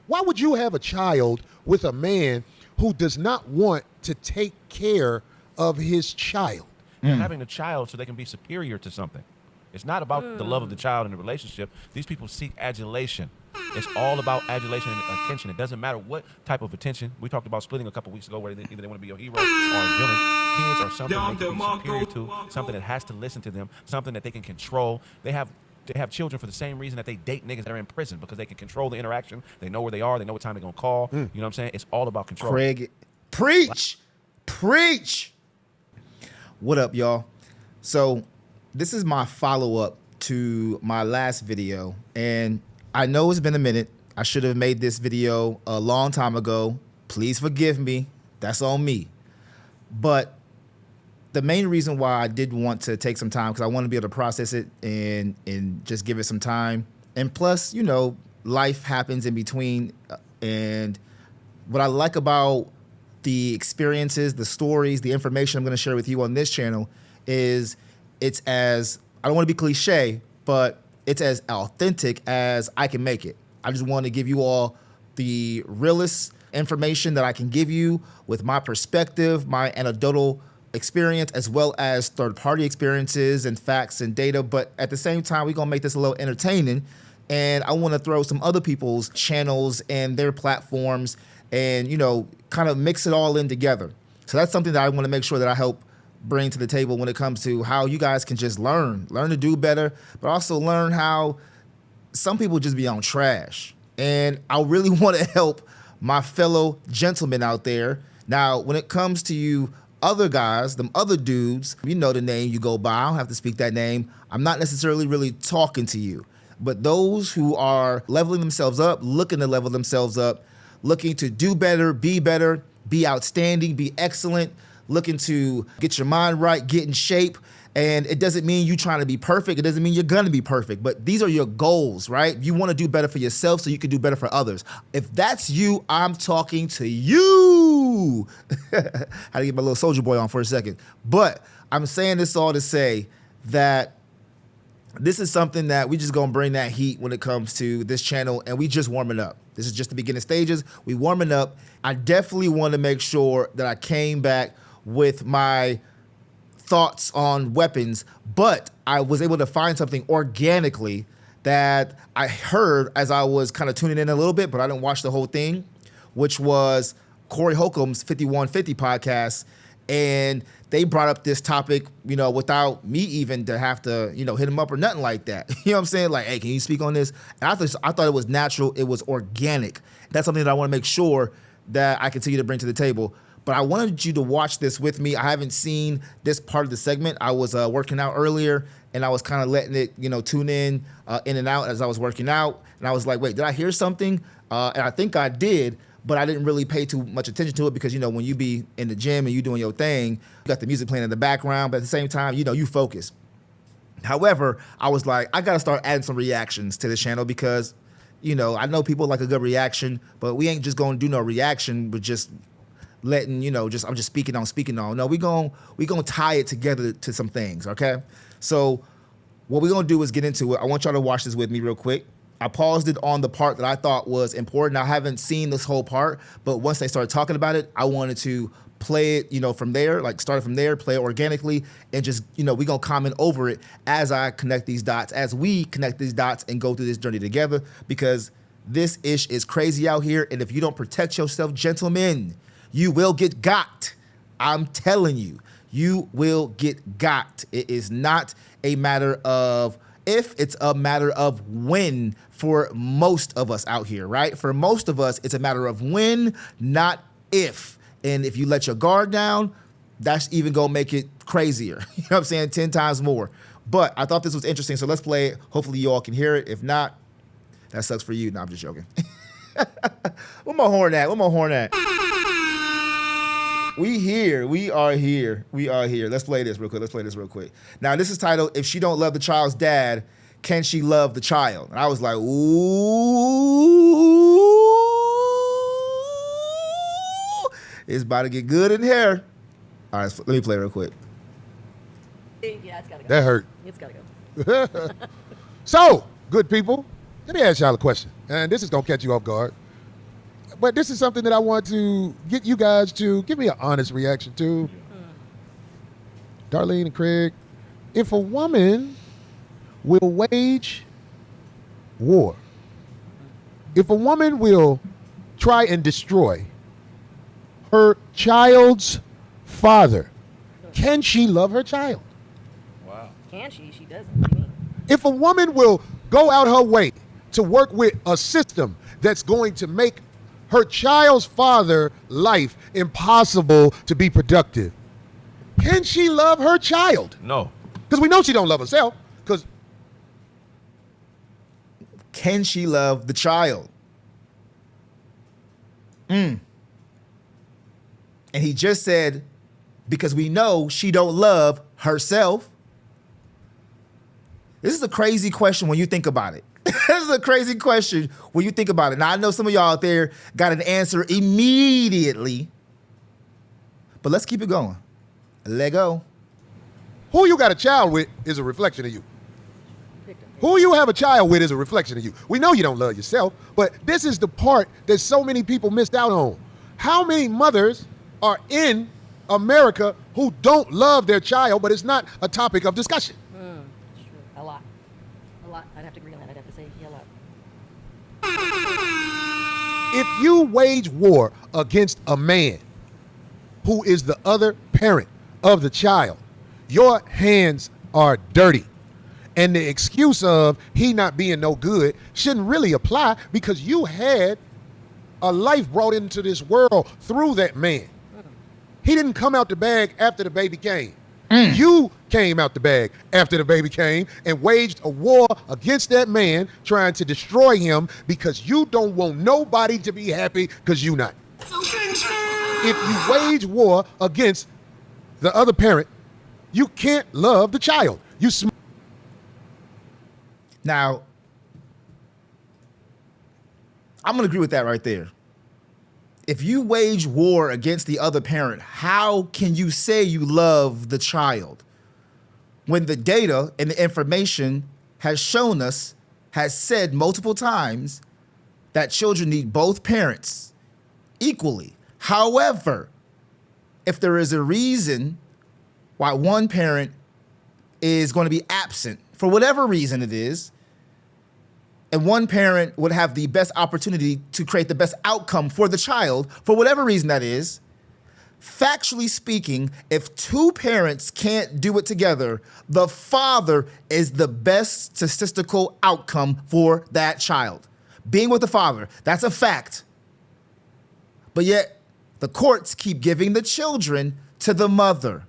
Why would you have a child with a man who does not want to take care of his child? They're having a child so they can be superior to something. It's not about the love of the child in the relationship. These people seek adulation. It's all about adulation and attention. It doesn't matter what type of attention. We talked about splitting a couple weeks ago where either they want to be your hero or a villain. Kids are something they can be superior to, something that has to listen to them, something that they can control. They have children for the same reason that they date niggas that are in prison, because they can control the interaction. They know where they are. They know what time they're going to call. You know what I'm saying? It's all about control. Craig, preach. What up, y'all? So this is my follow-up to my last video, and I know it's been a minute. I should have made this video a long time ago. Please forgive me. That's on me. But the main reason why I did want to take some time, because I want to be able to process it and just give it some time. And plus, you know, life happens in between. And what I like about the experiences, the stories, the information I'm going to share with you on this channel is it's as, I don't want to be cliche, but it's as authentic as I can make it. I just want to give you all the realest information that I can give you with my perspective, my anecdotal experience, as well as third-party experiences and facts and data. But at the same time, we're going to make this a little entertaining. And I want to throw some other people's channels and their platforms and, you know, kind of mix it all in together. So that's something that I want to make sure that I help bring to the table when it comes to how you guys can just learn to do better, but also learn how some people just be on trash. And I really want to help my fellow gentlemen out there. Now, when it comes to you other guys, them other dudes, you know the name you go by. I don't have to speak that name. I'm not necessarily really talking to you. But those who are leveling themselves up, looking to level themselves up, looking to do better, be outstanding, be excellent, looking to get your mind right, get in shape. And it doesn't mean you trying to be perfect. It doesn't mean you're gonna be perfect, but these are your goals, right? You wanna do better for yourself so you can do better for others. If that's you, I'm talking to you. Had to get my little soldier boy on for a second. But I'm saying this all to say that this is something that we just gonna bring that heat when it comes to this channel, and we just warming up. This is just the beginning stages. We warming up. I definitely want to make sure that I came back with my thoughts on weapons, but I was able to find something organically that I heard as I was kind of tuning in a little bit, but I didn't watch the whole thing, which was Corey Holcomb's 5150 podcast. And they brought up this topic, you know, without me even to have to, you know, hit him up or nothing like that. You know what I'm saying? Like, hey, can you speak on this? And I thought it was natural. It was organic. That's something that I want to make sure that I continue to bring to the table. But I wanted you to watch this with me. I haven't seen this part of the segment. I was working out earlier, and I was kind of letting it, you know, tune in and out as I was working out. And I was like, wait, did I hear something? And I think I did, but I didn't really pay too much attention to it because, you know, when you be in the gym and you doing your thing, you got the music playing in the background, but at the same time, you know, you focus. However, I was like, I got to start adding some reactions to this channel because, you know, I know people like a good reaction, but we ain't just going to do no reaction, but just letting, you know, I'm just speaking on. No, we gonna tie it together to some things, okay? So what we're gonna do is get into it. I want y'all to watch this with me real quick. I paused it on the part that I thought was important. I haven't seen this whole part, but once they started talking about it, I wanted to play it, you know, from there, like start from there, play it organically, and just, you know, we're gonna comment over it as I connect these dots, as we connect these dots and go through this journey together, because this ish is crazy out here, and if you don't protect yourself, gentlemen, you will get got. I'm telling you, you will get got. It is not a matter of if, it's a matter of when for most of us out here, right? For most of us, it's a matter of when, not if. And if you let your guard down, that's even gonna make it crazier. You know what I'm saying? 10 times more. But I thought this was interesting, so let's play it. Hopefully you all can hear it. If not, that sucks for you. No, I'm just joking. Where my horn at? We are here. Let's play this real quick. Now, this is titled, If She Don't Love the Child's Dad, Can She Love the Child? And I was like, ooh, it's about to get good in here. All right, let me play real quick. Yeah, it's gotta go. That hurt. It's gotta go. So, good people, let me ask y'all a question. And this is going to catch you off guard. but this is something that I want to get you guys to give me an honest reaction to. Darlene and Craig, if a woman will wage war, if a woman will try and destroy her child's father, can she love her child? Wow. Can she? She doesn't. What do you mean? If a woman will go out her way to work with a system that's going to make her child's father life impossible to be productive, can she love her child? No. Because we know she don't love herself. Because Can she love the child? And he just said, because we know she don't love herself. This is a crazy question when you think about it. This is a crazy question when you think about it. Now, I know some of y'all out there got an answer immediately, but let's keep it going. Let go. who you got a child with is a reflection of you. Victim. Who you have a child with is a reflection of you. We know you don't love yourself, but this is the part that so many people missed out on. How many mothers are in America who don't love their child, but it's not a topic of discussion? It's true. A lot. A lot. I'd have to agree on that. I'd have to say, yeah, a lot. If you wage war against a man who is the other parent of the child, your hands are dirty. And the excuse of he not being no good shouldn't really apply, because you had a life brought into this world through that man. He didn't come out the bag after the baby came. You came out the bag after the baby came and waged a war against that man, trying to destroy him because you don't want nobody to be happy because you not. If you wage war against the other parent, you can't love the child. Now, I'm going to agree with that right there. If you wage war against the other parent, how can you say you love the child when the data and the information has shown us, has said multiple times, that children need both parents equally? However, if there is a reason why one parent is going to be absent, for whatever reason it is, and one parent would have the best opportunity to create the best outcome for the child, for whatever reason that is, factually speaking, if two parents can't do it together, the father is the best statistical outcome for that child. Being with the father, that's a fact. But yet, the courts keep giving the children to the mother.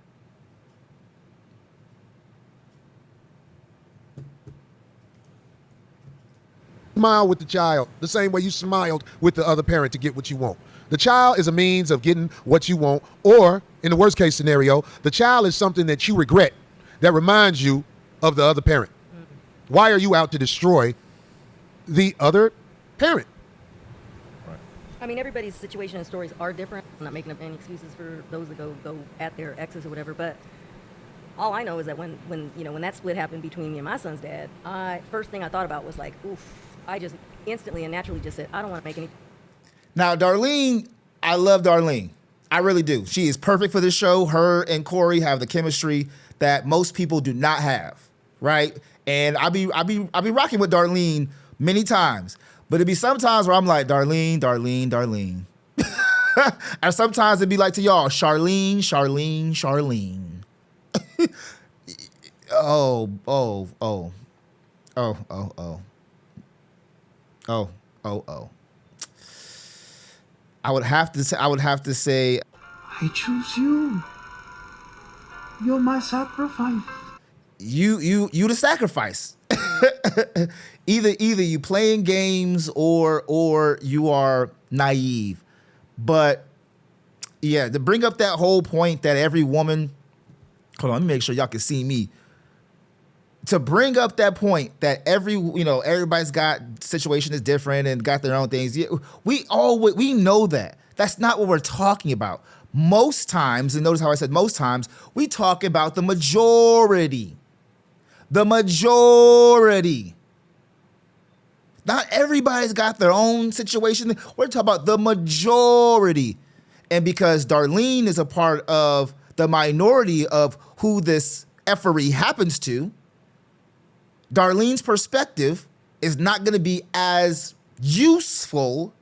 Smile with the child the same way you smiled with the other parent to get what you want. The child is a means of getting what you want, or in the worst case scenario, the child is something that you regret that reminds you of the other parent. Why are you out to destroy the other parent? I mean, everybody's situation and stories are different. I'm not making up any excuses for those that go at their exes or whatever, but all I know is that when that split happened between me and my son's dad, first thing I thought about was like, oof. I just instantly and naturally just said, I don't want to make any. Now, Darlene, I love Darlene. I really do. She is perfect for this show. Her and Corey have the chemistry that most people do not have, right? And I'll be rocking with Darlene many times, but it'd be sometimes where I'm like, Darlene, Darlene, Darlene. And sometimes it'd be like to y'all, Charlene, Charlene, Charlene. Oh. I would have to say I choose you. You're my sacrifice. You the sacrifice. either you playing games or you are naive. But yeah, to bring up that whole point that every woman, hold on, let me make sure y'all can see me. To bring up that point that everybody's got situation is different and got their own things. We know that. That's not what we're talking about. Most times, and notice how I said most times, we talk about the majority. The majority. Not everybody's got their own situation. We're talking about the majority. And because Darlene is a part of the minority of who this effery happens to, Darlene's perspective is not going to be as useful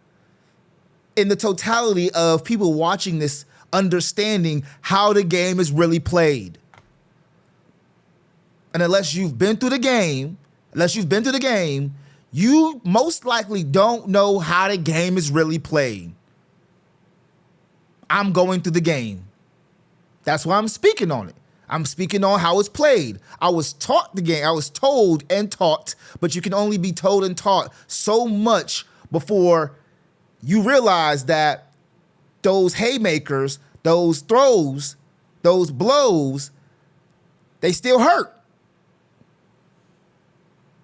in the totality of people watching this, understanding how the game is really played. And unless you've been through the game, you most likely don't know how the game is really played. I'm going through the game. That's why I'm speaking on it. I'm speaking on how it's played. I was taught the game. I was told and taught, but you can only be told and taught so much before you realize that those haymakers, those throws, those blows, they still hurt.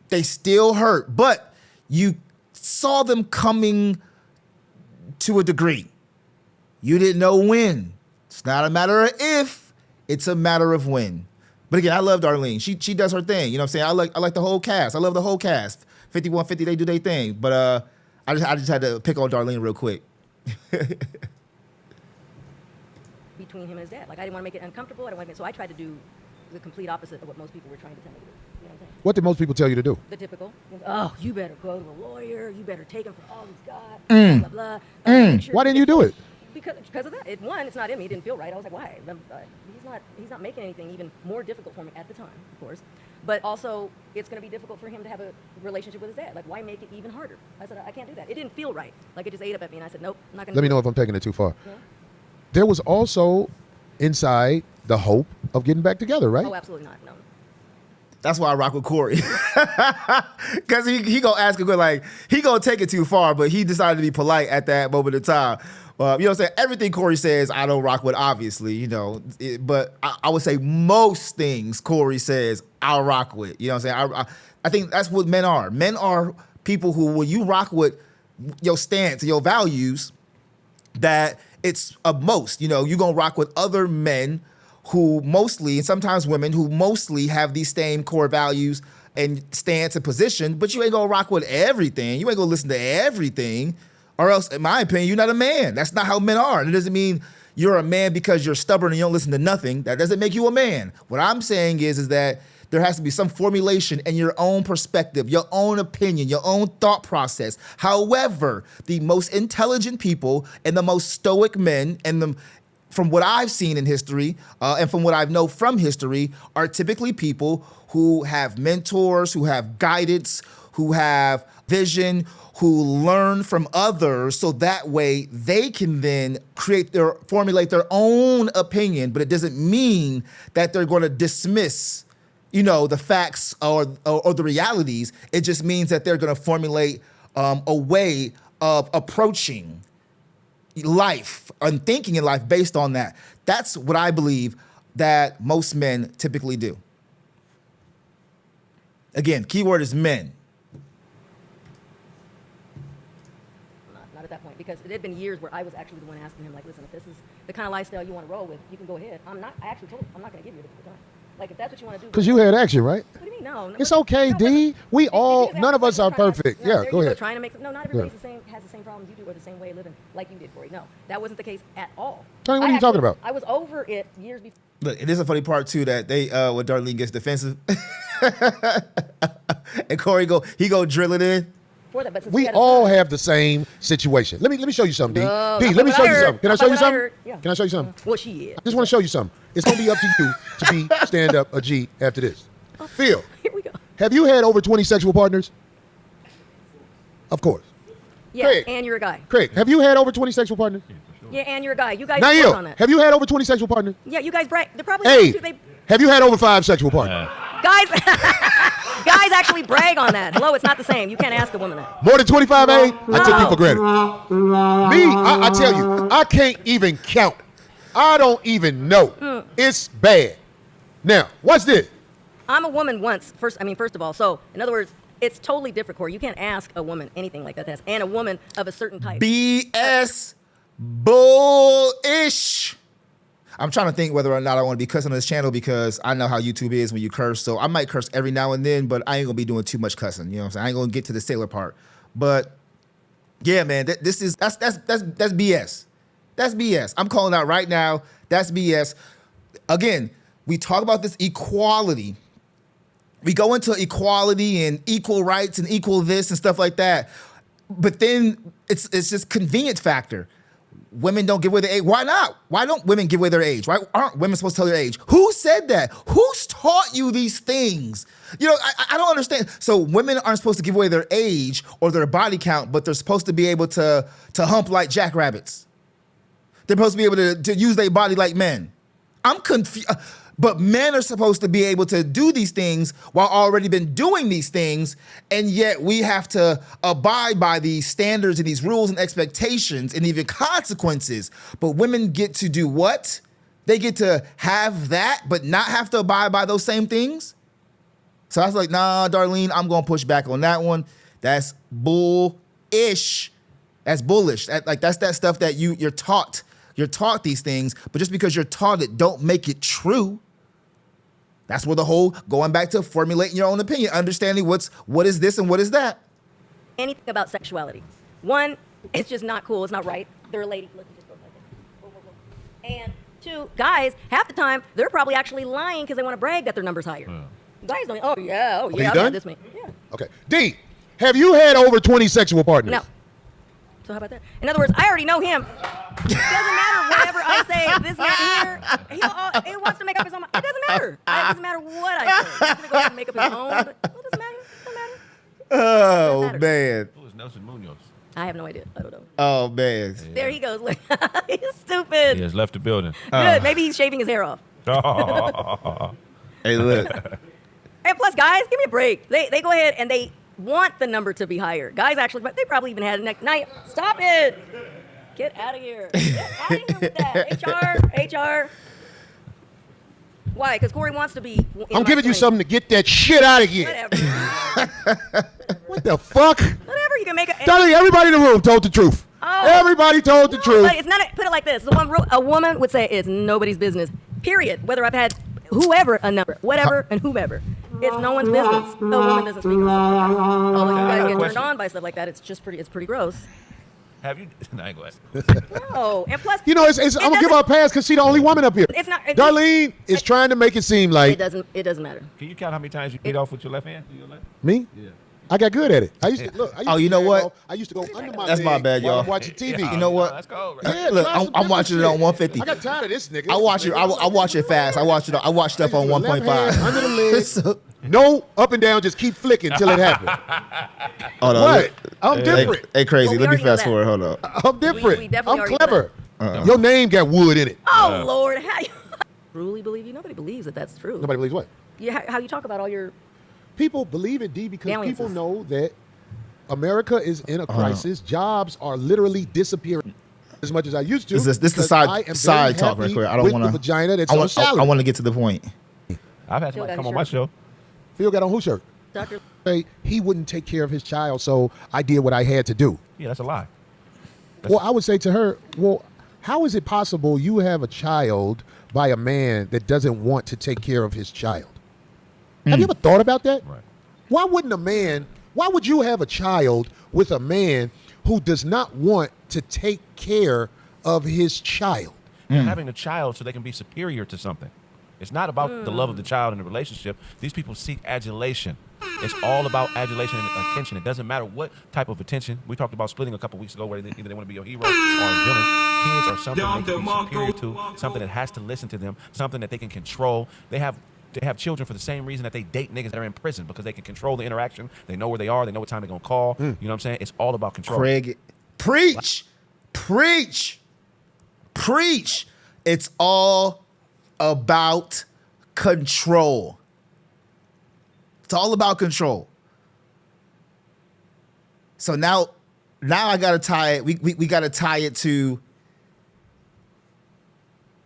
They still hurt, but you saw them coming to a degree. You didn't know when. It's not a matter of if, it's a matter of when. But again, I love Darlene. She does her thing. You know what I'm saying? I like the whole cast. I love the whole cast. 5150, they do their thing. But I just had to pick on Darlene real quick. Between him and his dad. Like, I didn't want to make it uncomfortable. So I tried to do the complete opposite of what most people were trying to tell me to do. You know what I'm saying? What did most people tell you to do? The typical. Oh, you better go to a lawyer. You better take him for all he's got. Blah, blah, blah. Make sure Why didn't you do it? Because of that. It's not in me. It didn't feel right. I was like, why? He's not making anything even more difficult for me at the time, of course. But also, it's going to be difficult for him to have a relationship with his dad. Like, why make it even harder? I said, I can't do that. It didn't feel right. Like, it just ate up at me, and I said, nope, I'm not going to Let me know if I'm taking it too far. Yeah. There was also inside the hope of getting back together, right? Oh, absolutely not. No. That's why I rock with Corey. Because he gonna ask a good, like, he gonna take it too far, but he decided to be polite at that moment of time. You know what I'm saying? Everything Corey says, I don't rock with, obviously, you know. But I would say most things Corey says, I'll rock with. You know what I'm saying? I think that's what men are. Men are people who, when you rock with your stance, your values, that it's a most. You know, you're going to rock with other men who mostly, and sometimes women, who mostly have these same core values and stance and position, but you ain't going to rock with everything. You ain't going to listen to everything. Or else, in my opinion, you're not a man. That's not how men are. And it doesn't mean you're a man because you're stubborn and you don't listen to nothing. That doesn't make you a man. What I'm saying is that there has to be some formulation in your own perspective, your own opinion, your own thought process. However, the most intelligent people and the most stoic men, and from what I've seen in history and from what I know from history, are typically people who have mentors, who have guidance, who have vision, who learn from others, so that way they can then formulate their own opinion. But it doesn't mean that they're going to dismiss, you know, the facts or the realities. It just means that they're going to formulate a way of approaching life and thinking in life based on that. That's what I believe that most men typically do. Again, keyword is men. Not at that point, because it had been years where I was actually the one asking him, like, listen, if this is the kind of lifestyle you want to roll with, you can go ahead. I actually told him, I'm not going to give you a difficult time. Like, if that's what you want to do. Because you had action, right? What do you mean? No. It's okay, D. None of us are perfect. Yeah, go ahead. Trying to make, not everybody's has the same problems you do or the same way of living like you did, Corey. No, that wasn't the case at all. Tony, what are you talking about? I was over it years before. Look, and this is a funny part too, that they when Darlene gets defensive and Corey go drill it in. For that, but We all have the same situation. Let me show you something, D. No, D, that's let me what show I you heard. something. Can I That's show you what I something? heard. Yeah. Can I show you something? Well, she is. I just want to show you something. It's going to be up to you to be stand up a G after this. Phil, Here we go. have you had over 20 sexual partners? Of course. Yeah, Craig. and you're a guy. Craig, have you had over 20 sexual partners? Yeah, and you're a guy. You guys work on Nail, that. have you had over 20 sexual partners? Yeah, you guys brag. They're probably Hey, they, have you had over 5 sexual partners? guys. Guys actually brag on that. Hello, it's not the same. You can't ask a woman that. More than 25, A? I took you No. for granted. Me, I tell you, I can't even count. I don't even know. It's bad. Now, what's this? I'm a woman once. First of all. So, in other words, it's totally different, Corey. You can't ask a woman anything like that. And a woman of a certain type. BS bullish. I'm trying to think whether or not I want to be cussing on this channel, because I know how YouTube is when you curse. So I might curse every now and then, but I ain't gonna be doing too much cussing. You know what I'm saying? I ain't gonna get to the sailor part. But yeah, man, that's BS. That's BS. I'm calling out right now. That's BS. Again, we talk about this equality. We go into equality and equal rights and equal this and stuff like that. But then it's just convenience factor. Women don't give away their age. Why not? Why don't women give away their age? Why aren't women supposed to tell their age? Who said that? Who's taught you these things? You know, I don't understand. So women aren't supposed to give away their age or their body count, but they're supposed to be able to hump like jackrabbits. They're supposed to be able to use their body like men. I'm confused. But men are supposed to be able to do these things while already been doing these things, and yet we have to abide by these standards and these rules and expectations and even consequences. But women get to do what? They get to have that, but not have to abide by those same things? So I was like, nah, Darlene, I'm going to push back on that one. That's bullish. That's bullish. That's that stuff that you're taught. You're taught these things, but just because you're taught it, don't make it true. That's where the whole going back to formulating your own opinion, understanding what is this and what is that. Anything about sexuality. One, it's just not cool. It's not right. They're a lady. Look, just go like this. Whoa, whoa, whoa. And two, guys, half the time, they're probably actually lying because they want to brag that their number's higher. Guys don't, oh yeah, you I've done? had this many. Yeah. Okay. D, have you had over 20 sexual partners? No. So how about that? In other words, I already know him. It doesn't matter whatever I say. This man here, he wants to make up his own mind. It doesn't matter. It doesn't matter what I say. He's going to go ahead and make up his own. But it doesn't matter. It doesn't matter. Oh, matter. man. Who is Nelson Munoz? I have no idea. I don't know. Oh, man. Yeah. There he goes. He's stupid. He has left the building. Good. Maybe he's shaving his hair off. Hey, look. And plus, guys, give me a break. They go ahead and they want the number to be higher. Guys actually, but they probably even had a neck. Stop it. Get out of here. Get out of here with that. HR. Why? Because Corey wants to be. I'm giving you something to get that shit out of here. Whatever. What the fuck? Whatever. You can make it. Darling, everybody in the room told the truth. Oh. Everybody told the truth. But it's not. Put it like this: a woman would say it's nobody's business. Period. Whether I've had whoever a number, whatever, and whomever. It's no one's business. The woman doesn't speak on stuff like that. Although you guys get turned on by stuff like that, it's pretty gross. Have you? No, I ain't going to ask. No, and plus, You know, I'm gonna give her a pass because she's the only woman up here. It's not. Darlene is trying to make it seem like It doesn't matter. Can you count how many times you beat off with your left hand? Your left? me. Yeah. I got good at it. I used to look. Oh, you know what? I used to go under my That's bed my bad, while y'all. I'm watching TV. Yeah, You know what? Let's go. Right? Yeah, Look, try some I'm watching it different on shit. 150. I got tired of this nigga. I watch it. I watch it fast. I watch stuff on Left hand 1.5. under the leg. So- No, up and down. Just keep flicking till it happens. Hold on. What? I'm different. Hey, crazy. Well, we Let me already know fast that. forward. Hold up. I'm different. We definitely I'm already clever. Uh-uh. Your name got wood in it. Oh Lord, how you truly believe you? Nobody believes that that's true. Nobody believes what? How you talk about all your People believe it, D, because Dalliances. people know that America is in a crisis. Jobs are literally disappearing as much as I used to. This is the because I am side very talk right happy quick. I don't with want the to. vagina that's I on want. salary. I want to get to the point. I've had Phil somebody got come his on my shirt. show. Phil got on whose shirt? Dr. Say he wouldn't take care of his child, so I did what I had to do. Yeah, that's a lie. Well, I would say to her, well, how is it possible you have a child by a man that doesn't want to take care of his child? Have you ever thought about that? Right. Why would you have a child with a man who does not want to take care of his child? They're having a child so they can be superior to something. It's not about the love of the child in the relationship. These people seek adulation. It's all about adulation and attention. It doesn't matter what type of attention. We talked about splitting a couple weeks ago where either they want to be your hero or a villain. Kids are something they can be superior to, something that has to listen to them, something that they can control. They have children for the same reason that they date niggas that are in prison, because they can control the interaction. They know where they are. They know what time they're going to call. You know what I'm saying? It's all about control. Craig, preach. It's all about control. It's all about control. So now I gotta tie it. We gotta tie it to.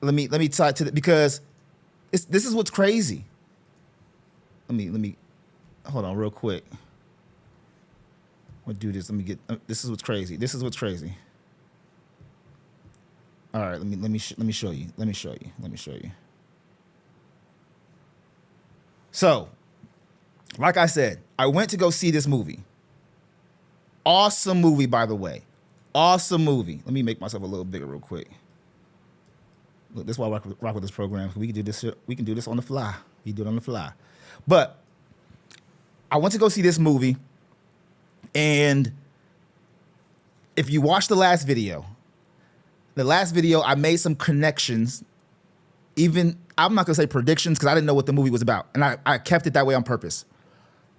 Let me tie it to because this is what's crazy. Let me hold on real quick. We'll do this. Let me get. This is what's crazy. All right. Let me show you. Let me show you. So, like I said, I went to go see this movie. Awesome movie, by the way. Awesome movie. Let me make myself a little bigger real quick. Look, that's why I rock with this program. We can do this. We can do this on the fly. We do it on the fly. But I went to go see this movie, and if you watch the last video, I made some connections. Even I'm not gonna say predictions because I didn't know what the movie was about, and I kept it that way on purpose.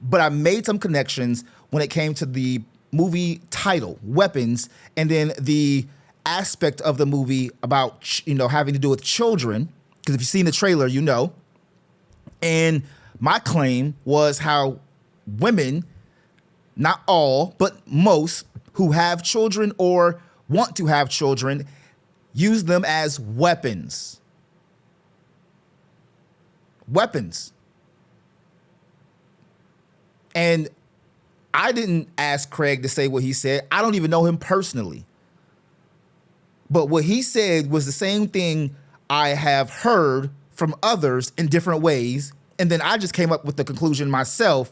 But I made some connections when it came to the movie title, Weapons, and then the aspect of the movie about, you know, having to do with children, because if you've seen the trailer, you know. And my claim was how women, not all, but most, who have children or want to have children, use them as weapons. Weapons. And I didn't ask Craig to say what he said. I don't even know him personally. But what he said was the same thing I have heard from others in different ways. And then I just came up with the conclusion myself.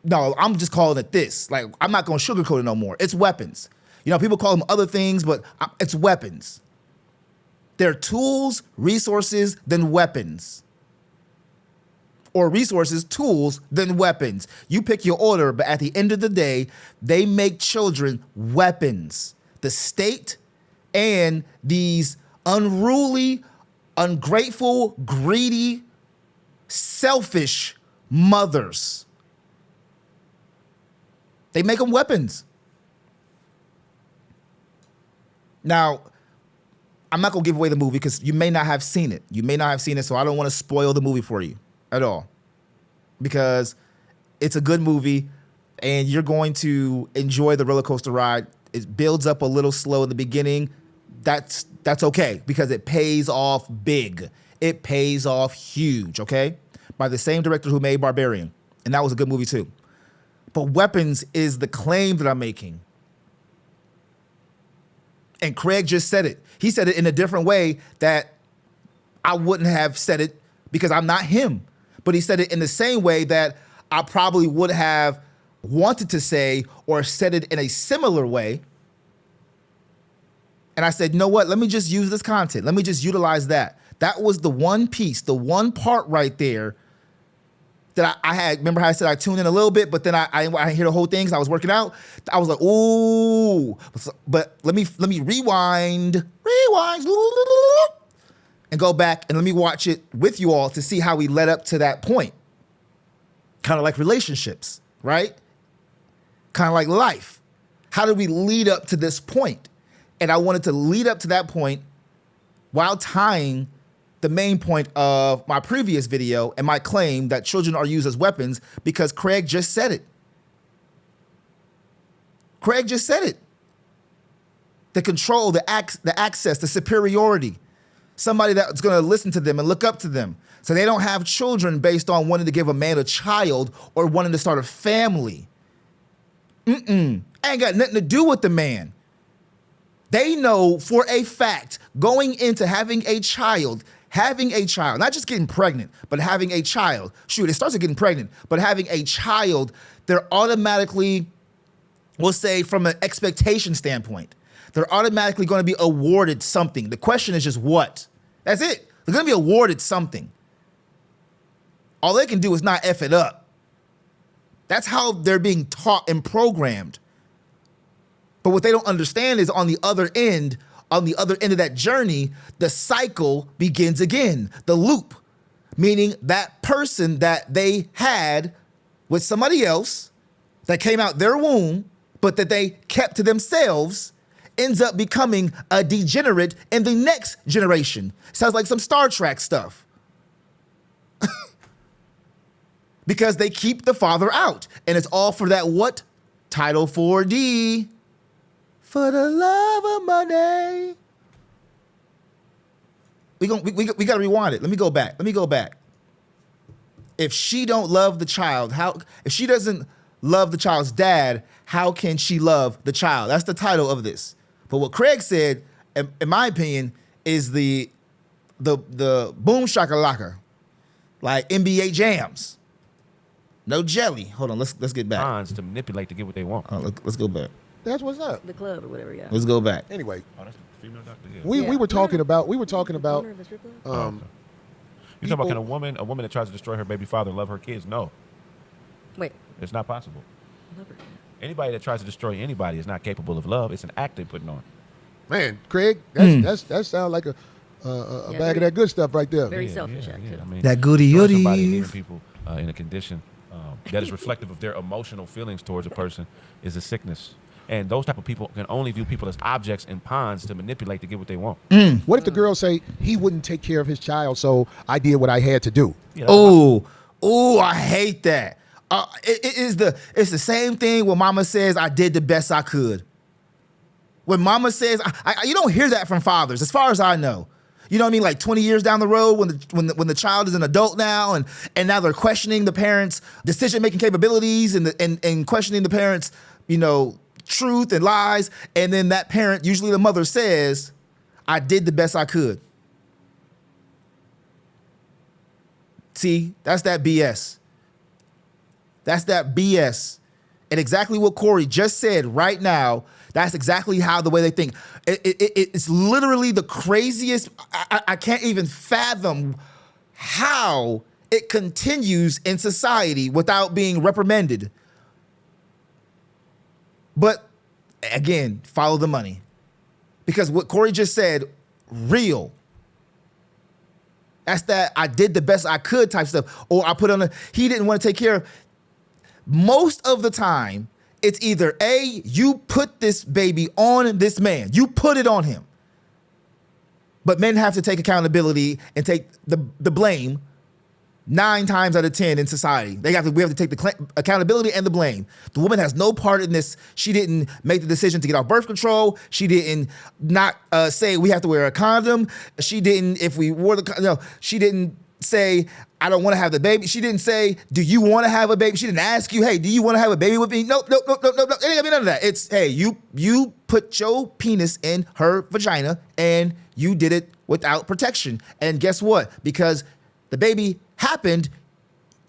No, I'm just calling it this. Like, I'm not going to sugarcoat it no more. It's weapons. You know, people call them other things, but it's weapons. They're tools, resources, then weapons. Or resources, tools, then weapons. You pick your order, but at the end of the day, they make children weapons. The state and these unruly, ungrateful, greedy, selfish mothers, they make them weapons. Now, I'm not going to give away the movie because you may not have seen it. You may not have seen it, so I don't want to spoil the movie for you at all, because it's a good movie and you're going to enjoy the roller coaster ride. It builds up a little slow in the beginning. That's okay, because it pays off big. It pays off huge, okay? By the same director who made Barbarian. And that was a good movie too. But Weapons is the claim that I'm making. And Craig just said it. He said it in a different way that I wouldn't have said it because I'm not him. But he said it in the same way that I probably would have wanted to say or said it in a similar way. And I said, you know what? Let me just use this content. Let me just utilize that. That was the one piece, the one part right there that I had. Remember how I said I tuned in a little bit, but then I didn't hear the whole thing because I was working out. I was like, ooh. But let me rewind, and go back and let me watch it with you all to see how we led up to that point. Kind of like relationships, right? Kind of like life. How did we lead up to this point? And I wanted to lead up to that point while tying the main point of my previous video and my claim that children are used as weapons, because Craig just said it. Craig just said it. The control, the access, the superiority. Somebody that's going to listen to them and look up to them. So they don't have children based on wanting to give a man a child or wanting to start a family. Ain't got nothing to do with the man. They know for a fact going into having a child, not just getting pregnant, but having a child. Shoot, it starts with getting pregnant, but having a child, they're automatically, we'll say from an expectation standpoint, they're automatically going to be awarded something. The question is just what? That's it. They're going to be awarded something. All they can do is not F it up. That's how they're being taught and programmed. But what they don't understand is on the other end of that journey, the cycle begins again, the loop, meaning that person that they had with somebody else that came out their womb, but that they kept to themselves, ends up becoming a degenerate in the next generation. Sounds like some Star Trek stuff. Because they keep the father out. And it's all for that what? Title 4D. For the love of money. We got to rewind it. Let me go back. If she don't love the child, if she doesn't love the child's dad, how can she love the child? That's the title of this. But what Craig said, in my opinion, is the boom shakalaka, like NBA jams. No jelly. Hold on. Let's get back. Pawns to manipulate to get what they want. Let's go back. That's what's up. The club or whatever, yeah. Let's go back. Anyway, Oh, that's a female doctor. Yeah. we were talking about Owner of the strip club? You talking about people- can a woman that tries to destroy her baby father love her kids? No, Wait. it's not possible. Love her. Anybody that tries to destroy anybody is not capable of love. It's an act they're putting on. man, Craig, that sounds like a bag of that good stuff right there. Very selfish act, too. I mean, That goody throwing somebody goody. near people in a condition that is reflective of their emotional feelings towards a person is a sickness. And those type of people can only view people as objects and pawns to manipulate to get what they want. What if the girl say he wouldn't take care of his child, so I did what I had to do? You know, Oh, I hate that. It's the same thing when mama says I did the best I could. When mama says, you don't hear that from fathers, as far as I know. You know what I mean? Like 20 years down the road, when the child is an adult now, and now they're questioning the parents' decision-making capabilities and questioning the parents', truth and lies, and then that parent, usually the mother, says, "I did the best I could." See, that's that BS. That's that BS. And exactly what Corey just said right now, that's exactly how the way they think. It's literally the craziest. I can't even fathom how it continues in society without being reprimanded. But again, follow the money. Because what Corey just said, real. That's that I did the best I could type stuff. Or I put on he didn't want to take care of. Most of the time, it's either A, you put this baby on this man. You put it on him. But men have to take accountability and take the blame 9 times out of 10 in society. We have to take the accountability and the blame. The woman has no part in this. She didn't make the decision to get off birth control. She didn't not say we have to wear a condom. She didn't, if we wore she didn't say, I don't want to have the baby. She didn't say, do you want to have a baby? She didn't ask you, hey, do you want to have a baby with me? Nope. It ain't gonna be none of that. It's, hey, you put your penis in her vagina and you did it without protection. And guess what? Because the baby happened,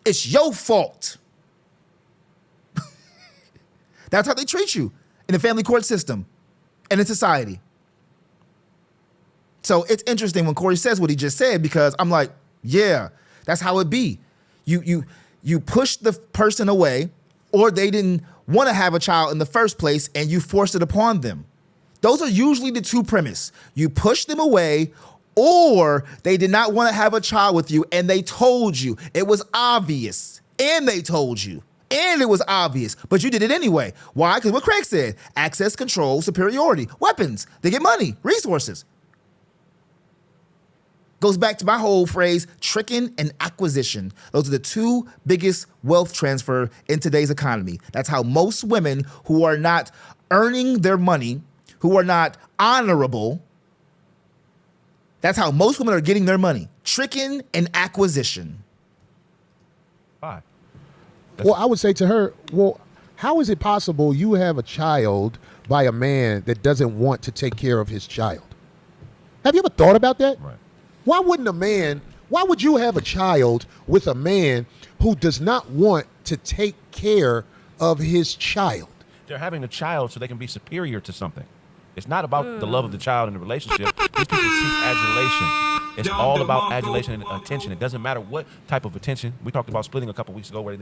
it's your fault. That's how they treat you in the family court system and in society. So it's interesting when Corey says what he just said, because I'm like, yeah, that's how it be. You push the person away, or they didn't want to have a child in the first place and you forced it upon them. Those are usually the two premises. You push them away, or they did not want to have a child with you and they told you. It was obvious. And they told you. And it was obvious. But you did it anyway. Why? Because what Craig said, access, control, superiority, weapons. They get money, resources. Goes back to my whole phrase, tricking and acquisition. Those are the two biggest wealth transfer in today's economy. That's how most women who are not earning their money, who are not honorable, that's how most women are getting their money. Tricking and acquisition. Why? Well, I would say to her, well, how is it possible you have a child by a man that doesn't want to take care of his child? Have you ever thought about that? Right. Why would you have a child with a man who does not want to take care of his child? They're having a child so they can be superior to something. It's not about the love of the child in the relationship. These people seek adulation. It's all about adulation and attention. It doesn't matter what type of attention. We talked about splitting a couple weeks ago.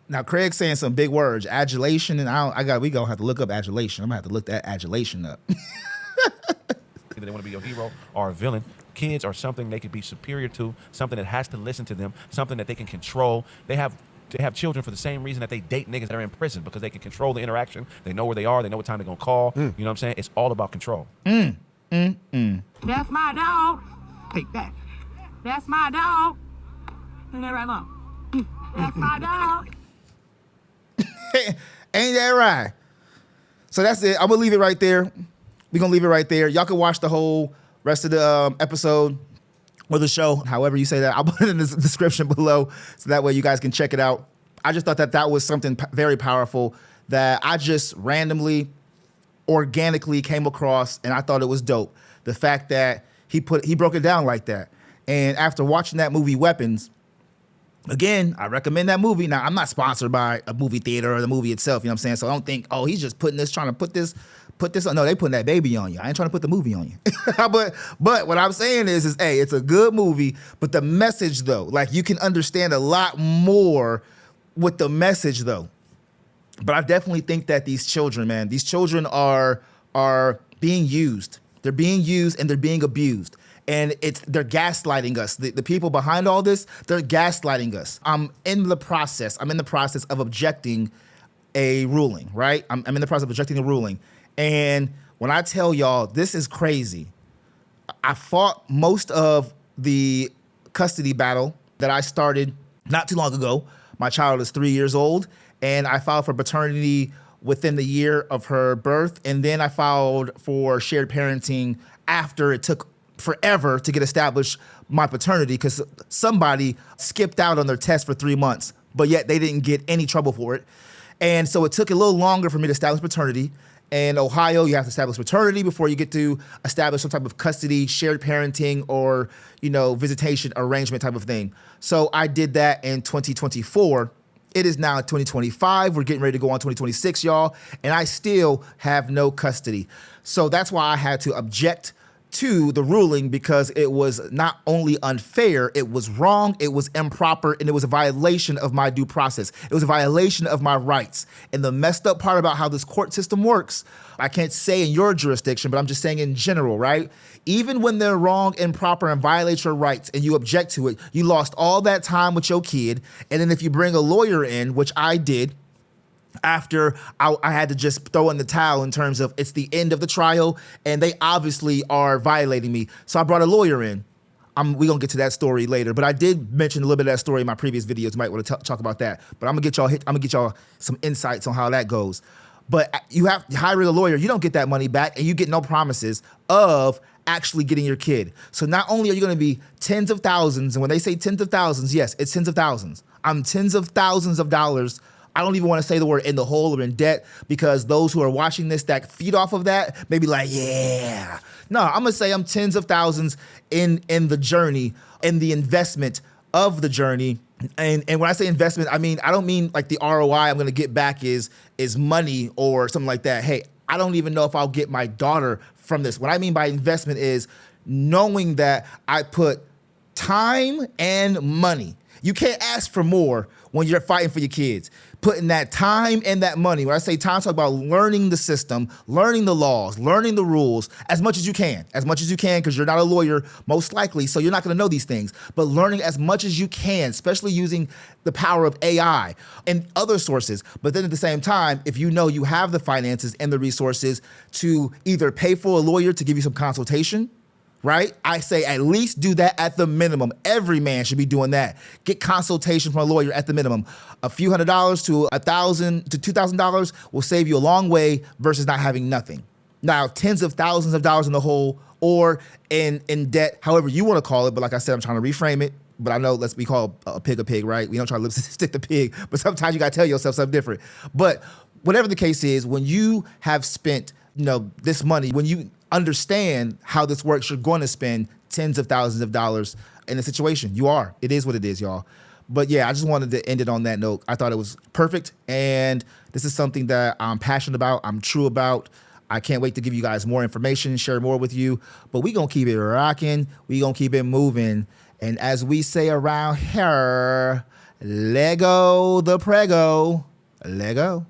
Now, Craig's saying some big words, adulation, and we gonna have to look up adulation. I'm gonna have to look that adulation up. Either they want to be a hero or a villain. Kids are something they could be superior to, something that has to listen to them, something that they can control. They have children for the same reason that they date niggas that are in prison, because they can control the interaction. They know where they are. They know what time they're going to call. You know what I'm saying? It's all about control. That's my dog. Take that. That's my dog. Ain't that right, Mom? That's my dog. Ain't that right? So that's it. I'm going to leave it right there. We're going to leave it right there. Y'all can watch the whole rest of the episode or the show, however you say that. I'll put it in the description below so that way you guys can check it out. I just thought that was something very powerful that I just randomly, organically came across, and I thought it was dope. The fact that he broke it down like that. And after watching that movie Weapons, Again, I recommend that movie. Now, I'm not sponsored by a movie theater or the movie itself, you know what I'm saying? So I don't think, oh, he's just trying to put this on. No, they putting that baby on you. I ain't trying to put the movie on you. but what I'm saying is, hey, it's a good movie, but the message though, like you can understand a lot more with the message though. But I definitely think that these children are being used. They're being used and they're being abused. And they're gaslighting us. The people behind all this, they're gaslighting us. I'm in the process of objecting a ruling, right? I'm in the process of objecting a ruling. And when I tell y'all, this is crazy. I fought most of the custody battle that I started not too long ago. My child is 3 years old, and I filed for paternity within the year of her birth. And then I filed for shared parenting after it took forever to get established my paternity because somebody skipped out on their test for 3 months, but yet they didn't get any trouble for it. And so it took a little longer for me to establish paternity. In Ohio, you have to establish paternity before you get to establish some type of custody, shared parenting, or, visitation arrangement type of thing. So I did that in 2024. It is now 2025. We're getting ready to go on 2026, y'all. And I still have no custody. So that's why I had to object to the ruling because it was not only unfair, it was wrong, it was improper, and it was a violation of my due process. It was a violation of my rights. And the messed up part about how this court system works, I can't say in your jurisdiction, but I'm just saying in general, right? Even when they're wrong, improper, and violate your rights and you object to it, you lost all that time with your kid. And then if you bring a lawyer in, which I did, after I had to just throw in the towel in terms of it's the end of the trial and they obviously are violating me. So I brought a lawyer in. We're going to get to that story later, but I did mention a little bit of that story in my previous videos. You might want to talk about that, but I'm going to get y'all some insights on how that goes. But you have hiring a lawyer, you don't get that money back and you get no promises of actually getting your kid. So not only are you going to be tens of thousands, and when they say tens of thousands, yes, it's tens of thousands. I'm tens of thousands of dollars. I don't even want to say the word in the hole or in debt because those who are watching this that feed off of that may be like, yeah. No, I'm going to say I'm tens of thousands in the journey, in the investment of the journey. And when I say investment, I don't mean like the ROI I'm going to get back is money or something like that. Hey, I don't even know if I'll get my daughter from this. What I mean by investment is knowing that I put time and money. You can't ask for more when you're fighting for your kids. Putting that time and that money. When I say time, I talk about learning the system, learning the laws, learning the rules as much as you can, because you're not a lawyer, most likely, so you're not going to know these things. But learning as much as you can, especially using the power of AI and other sources. But then at the same time, if you know you have the finances and the resources to either pay for a lawyer to give you some consultation, right? I say at least do that at the minimum. Every man should be doing that. Get consultation from a lawyer at the minimum. A few $100s to $1,000 to $2,000 will save you a long way versus not having nothing. Now, tens of thousands of dollars in the hole or in debt, however you want to call it. But like I said, I'm trying to reframe it. But I know we call a pig, right? We don't try to lipstick the pig, but sometimes you got to tell yourself something different. But whatever the case is, when you have spent, this money, when you understand how this works, you're going to spend tens of thousands of dollars in a situation. You are. It is what it is, y'all. But yeah, I just wanted to end it on that note. I thought it was perfect. And this is something that I'm passionate about. I'm true about. I can't wait to give you guys more information, share more with you. But we going to keep it rocking. We going to keep it moving. And as we say around here, Lego the Prego. Lego.